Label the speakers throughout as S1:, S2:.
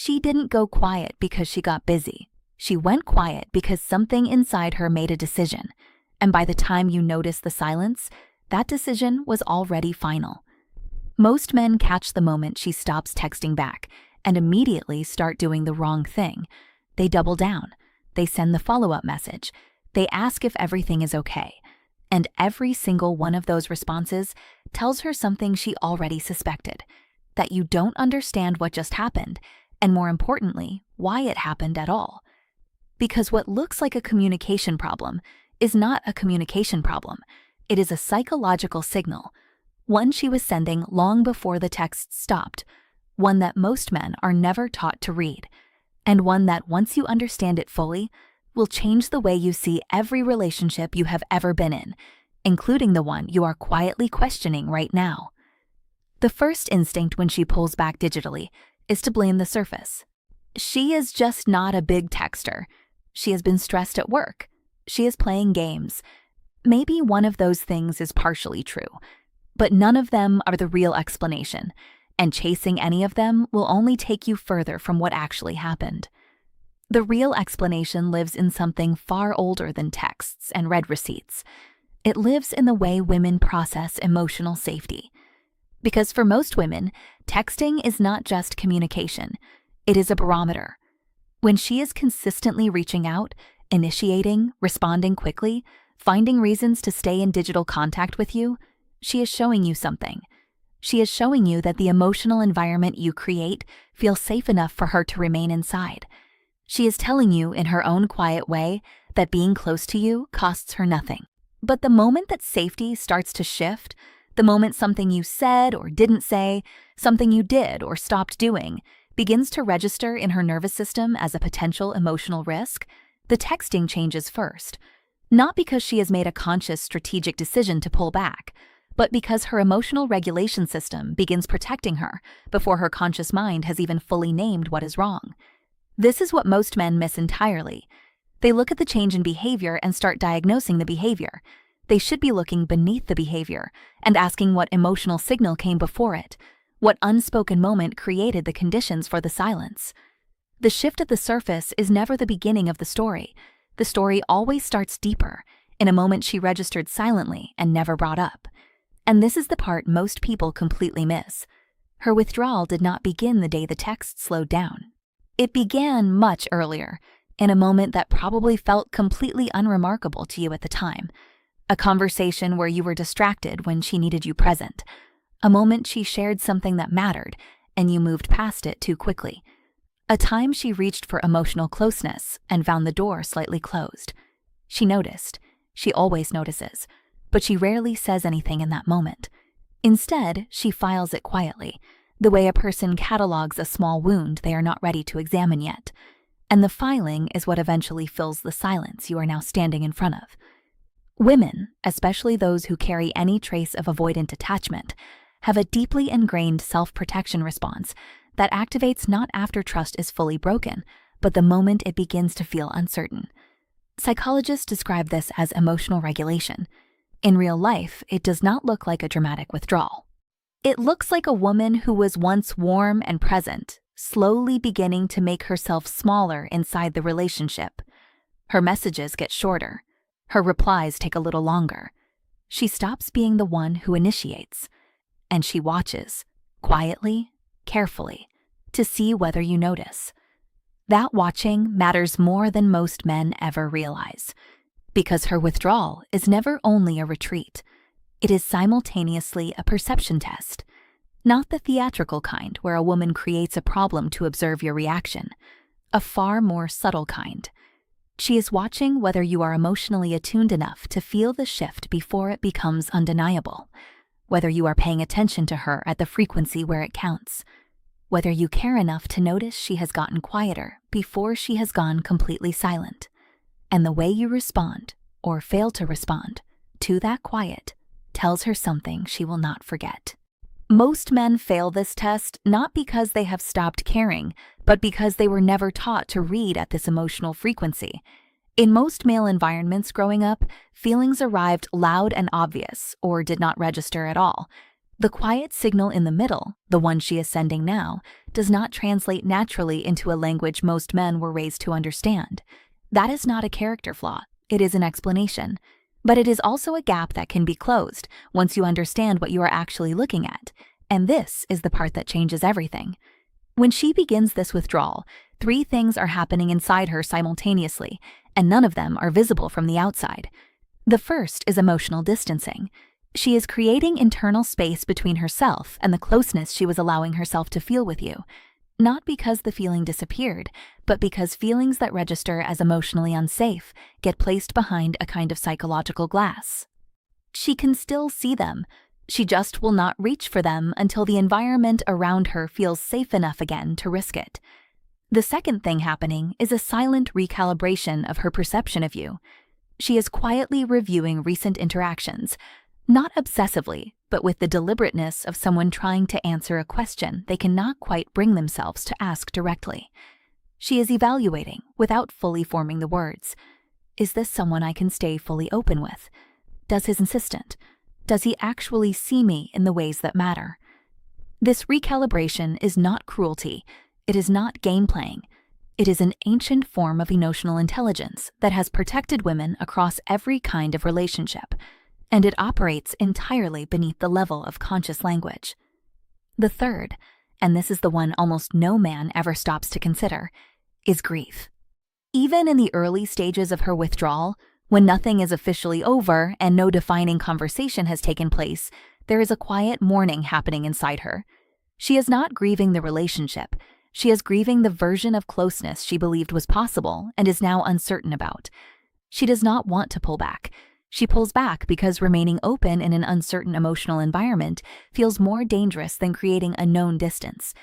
S1: She didn't go quiet because she got busy. She went quiet because something inside her made a decision. And by the time you notice the silence, that decision was already final. Most men catch the moment she stops texting back and immediately start doing the wrong thing. They double down. They send the follow-up message. They ask if everything is okay. And every single one of those responses tells her something she already suspected, that you don't understand what just happened, and more importantly, why it happened at all. Because what looks like a communication problem is not a communication problem. It is a psychological signal, one she was sending long before the text stopped, one that most men are never taught to read, and one that once you understand it fully, will change the way you see every relationship you have ever been in, including the one you are quietly questioning right now. The first instinct when she pulls back digitally is to blame the surface. She is just not a big texter. She has been stressed at work. She is playing games. Maybe one of those things is partially true, but none of them are the real explanation, and chasing any of them will only take you further from what actually happened. The real explanation lives in something far older than texts and read receipts. It lives in the way women process emotional safety. Because for most women, texting is not just communication, it is a barometer. When she is consistently reaching out, initiating, responding quickly, finding reasons to stay in digital contact with you, she is showing you something. She is showing you that the emotional environment you create feels safe enough for her to remain inside. She is telling you in her own quiet way that being close to you costs her nothing. But the moment that safety starts to shift, the moment something you said or didn't say, something you did or stopped doing, begins to register in her nervous system as a potential emotional risk, the texting changes first. Not because she has made a conscious strategic decision to pull back, but because her emotional regulation system begins protecting her before her conscious mind has even fully named what is wrong. This is what most men miss entirely. They look at the change in behavior and start diagnosing the behavior. They should be looking beneath the behavior and asking what emotional signal came before it, what unspoken moment created the conditions for the silence. The shift at the surface is never the beginning of the story. The story always starts deeper, in a moment she registered silently and never brought up. And this is the part most people completely miss. Her withdrawal did not begin the day the text slowed down. It began much earlier, in a moment that probably felt completely unremarkable to you at the time. A conversation where you were distracted when she needed you present. A moment she shared something that mattered, and you moved past it too quickly. A time she reached for emotional closeness and found the door slightly closed. She noticed. She always notices. But she rarely says anything in that moment. Instead, she files it quietly, the way a person catalogs a small wound they are not ready to examine yet. And the filing is what eventually fills the silence you are now standing in front of. Women, especially those who carry any trace of avoidant attachment, have a deeply ingrained self-protection response that activates not after trust is fully broken, but the moment it begins to feel uncertain. Psychologists describe this as emotional regulation. In real life, it does not look like a dramatic withdrawal. It looks like a woman who was once warm and present, slowly beginning to make herself smaller inside the relationship. Her messages get shorter. Her replies take a little longer. She stops being the one who initiates, and she watches, quietly, carefully, to see whether you notice. That watching matters more than most men ever realize, because her withdrawal is never only a retreat. It is simultaneously a perception test, not the theatrical kind where a woman creates a problem to observe your reaction, a far more subtle kind. She is watching whether you are emotionally attuned enough to feel the shift before it becomes undeniable, whether you are paying attention to her at the frequency where it counts, whether you care enough to notice she has gotten quieter before she has gone completely silent. And the way you respond, or fail to respond, to that quiet tells her something she will not forget. Most men fail this test not because they have stopped caring, but because they were never taught to read at this emotional frequency. In most male environments growing up, feelings arrived loud and obvious or did not register at all. The quiet signal in the middle, the one she is sending now, does not translate naturally into a language most men were raised to understand. That is not a character flaw, it is an explanation. But it is also a gap that can be closed once you understand what you are actually looking at. And this is the part that changes everything. When she begins this withdrawal, 3 things are happening inside her simultaneously, and none of them are visible from the outside. The first is emotional distancing. She is creating internal space between herself and the closeness she was allowing herself to feel with you. Not because the feeling disappeared, but because feelings that register as emotionally unsafe get placed behind a kind of psychological glass. She can still see them. She just will not reach for them until the environment around her feels safe enough again to risk it. The second thing happening is a silent recalibration of her perception of you. She is quietly reviewing recent interactions, not obsessively, but with the deliberateness of someone trying to answer a question they cannot quite bring themselves to ask directly. She is evaluating without fully forming the words. Is this someone I can stay fully open with? Does his insistent? Does he actually see me in the ways that matter? This recalibration is not cruelty. It is not game playing. It is an ancient form of emotional intelligence that has protected women across every kind of relationship, and it operates entirely beneath the level of conscious language. The third, and this is the one almost no man ever stops to consider, is grief. Even in the early stages of her withdrawal, when nothing is officially over and no defining conversation has taken place, there is a quiet mourning happening inside her. She is not grieving the relationship. She is grieving the version of closeness she believed was possible and is now uncertain about. She does not want to pull back. She pulls back because remaining open in an uncertain emotional environment feels more dangerous than creating a known distance.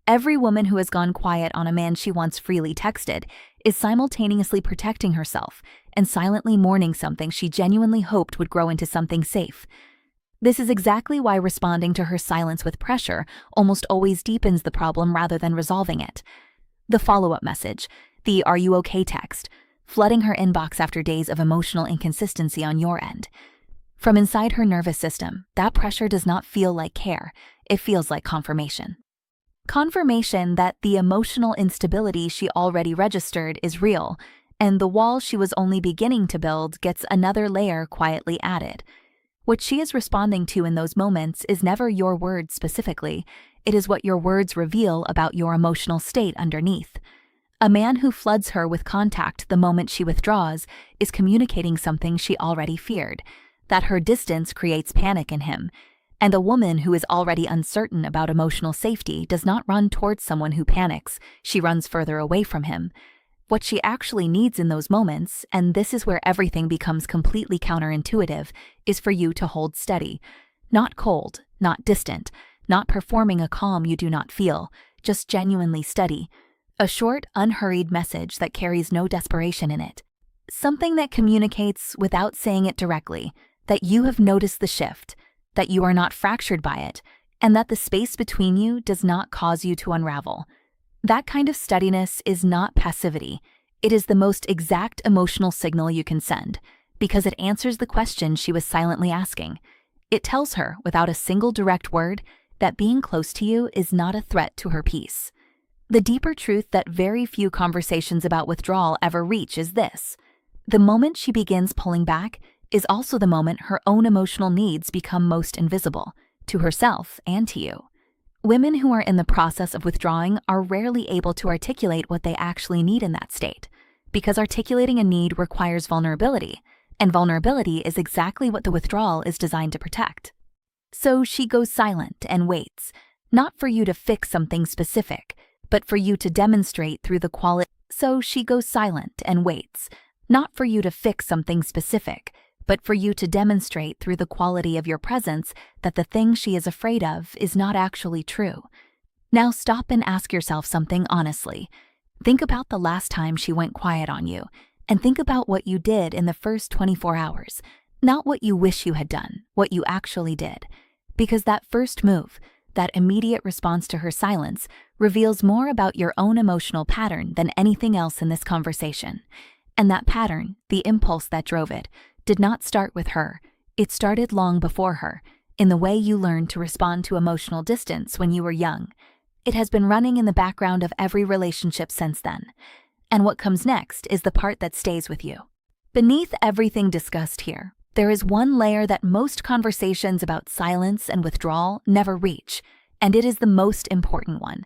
S1: Every woman who has gone quiet on a man she once freely texted is simultaneously protecting herself and silently mourning something she genuinely hoped would grow into something safe. This is exactly why responding to her silence with pressure almost always deepens the problem rather than resolving it. The follow-up message, the "Are you okay?" text, flooding her inbox after days of emotional inconsistency on your end. From inside her nervous system, that pressure does not feel like care, it feels like confirmation. Confirmation that the emotional instability she already registered is real, and the wall she was only beginning to build gets another layer quietly added. What she is responding to in those moments is never your words specifically, it is what your words reveal about your emotional state underneath. A man who floods her with contact the moment she withdraws is communicating something she already feared, that her distance creates panic in him. And a woman who is already uncertain about emotional safety does not run towards someone who panics, she runs further away from him. What she actually needs in those moments, and this is where everything becomes completely counterintuitive, is for you to hold steady. Not cold, not distant, not performing a calm you do not feel, just genuinely steady. A short, unhurried message that carries no desperation in it. Something that communicates, without saying it directly, that you have noticed the shift, that you are not fractured by it, and that the space between you does not cause you to unravel. That kind of steadiness is not passivity. It is the most exact emotional signal you can send, because it answers the question she was silently asking. It tells her, without a single direct word, that being close to you is not a threat to her peace. The deeper truth that very few conversations about withdrawal ever reach is this. The moment she begins pulling back is also the moment her own emotional needs become most invisible, to herself and to you. Women who are in the process of withdrawing are rarely able to articulate what they actually need in that state, because articulating a need requires vulnerability, and vulnerability is exactly what the withdrawal is designed to protect. So she goes silent and waits, not for you to fix something specific, but for you to demonstrate through the quality. So she goes silent and waits, not for you to fix something specific, but for you to demonstrate through the quality of your presence that the thing she is afraid of is not actually true. Now stop and ask yourself something honestly. Think about the last time she went quiet on you, and think about what you did in the first 24 hours, not what you wish you had done, what you actually did. Because that first move, that immediate response to her silence, reveals more about your own emotional pattern than anything else in this conversation. And that pattern, the impulse that drove it, did not start with her. It started long before her. in the way you learned to respond to emotional distance when you were young. It has been running in the background of every relationship since then. And what comes next is the part that stays with you. Beneath everything discussed here, there is one layer that most conversations about silence and withdrawal never reach, and it is the most important one.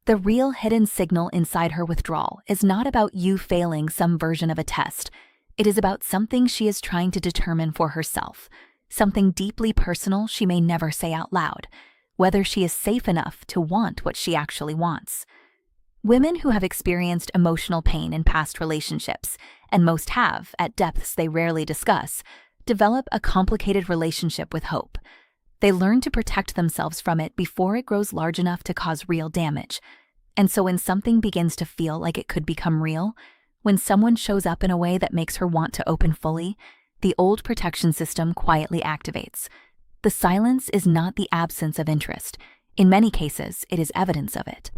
S1: The real hidden signal inside her withdrawal is not about you failing some version of a test. It is about something she is trying to determine for herself, something deeply personal she may never say out loud, whether she is safe enough to want what she actually wants. Women who have experienced emotional pain in past relationships, and most have, at depths they rarely discuss, develop a complicated relationship with hope. They learn to protect themselves from it before it grows large enough to cause real damage. And so when something begins to feel like it could become real, when someone shows up in a way that makes her want to open fully, the old protection system quietly activates. The silence is not the absence of interest. In many cases, it is evidence of it.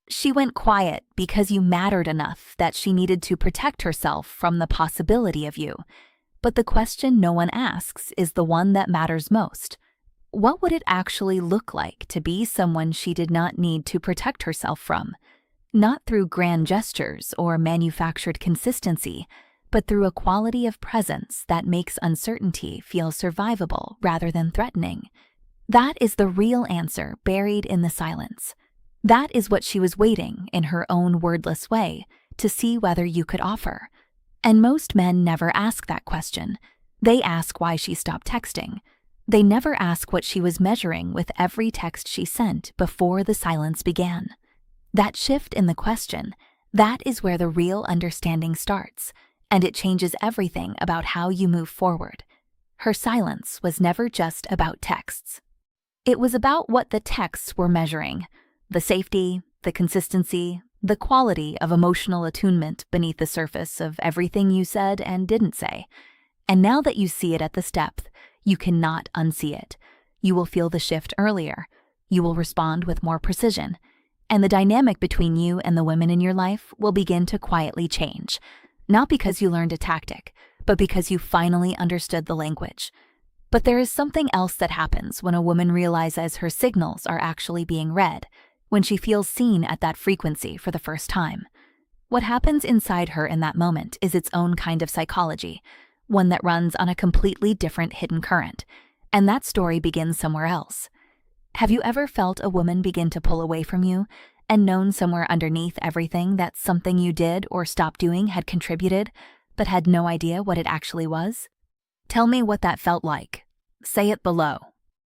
S1: She went quiet because you mattered enough that she needed to protect herself from the possibility of you. But the question no one asks is the one that matters most. What would it actually look like to be someone she did not need to protect herself from? Not through grand gestures or manufactured consistency, but through a quality of presence that makes uncertainty feel survivable rather than threatening. That is the real answer buried in the silence. That is what she was waiting, in her own wordless way, to see whether you could offer. And most men never ask that question. They ask why she stopped texting. They never ask what she was measuring with every text she sent before the silence began. That shift in the question, that is where the real understanding starts, and it changes everything about how you move forward. Her silence was never just about texts. It was about what the texts were measuring. The safety, the consistency, the quality of emotional attunement beneath the surface of everything you said and didn't say. And now that you see it at this depth, you cannot unsee it. You will feel the shift earlier. You will respond with more precision. And the dynamic between you and the women in your life will begin to quietly change. Not because you learned a tactic, but because you finally understood the language. But there is something else that happens when a woman realizes her signals are actually being read, when she feels seen at that frequency for the first time. What happens inside her in that moment is its own kind of psychology, one that runs on a completely different hidden current, and that story begins somewhere else. Have you ever felt a woman begin to pull away from you and known somewhere underneath everything that something you did or stopped doing had contributed, but had no idea what it actually was? Tell me what that felt like. Say it below.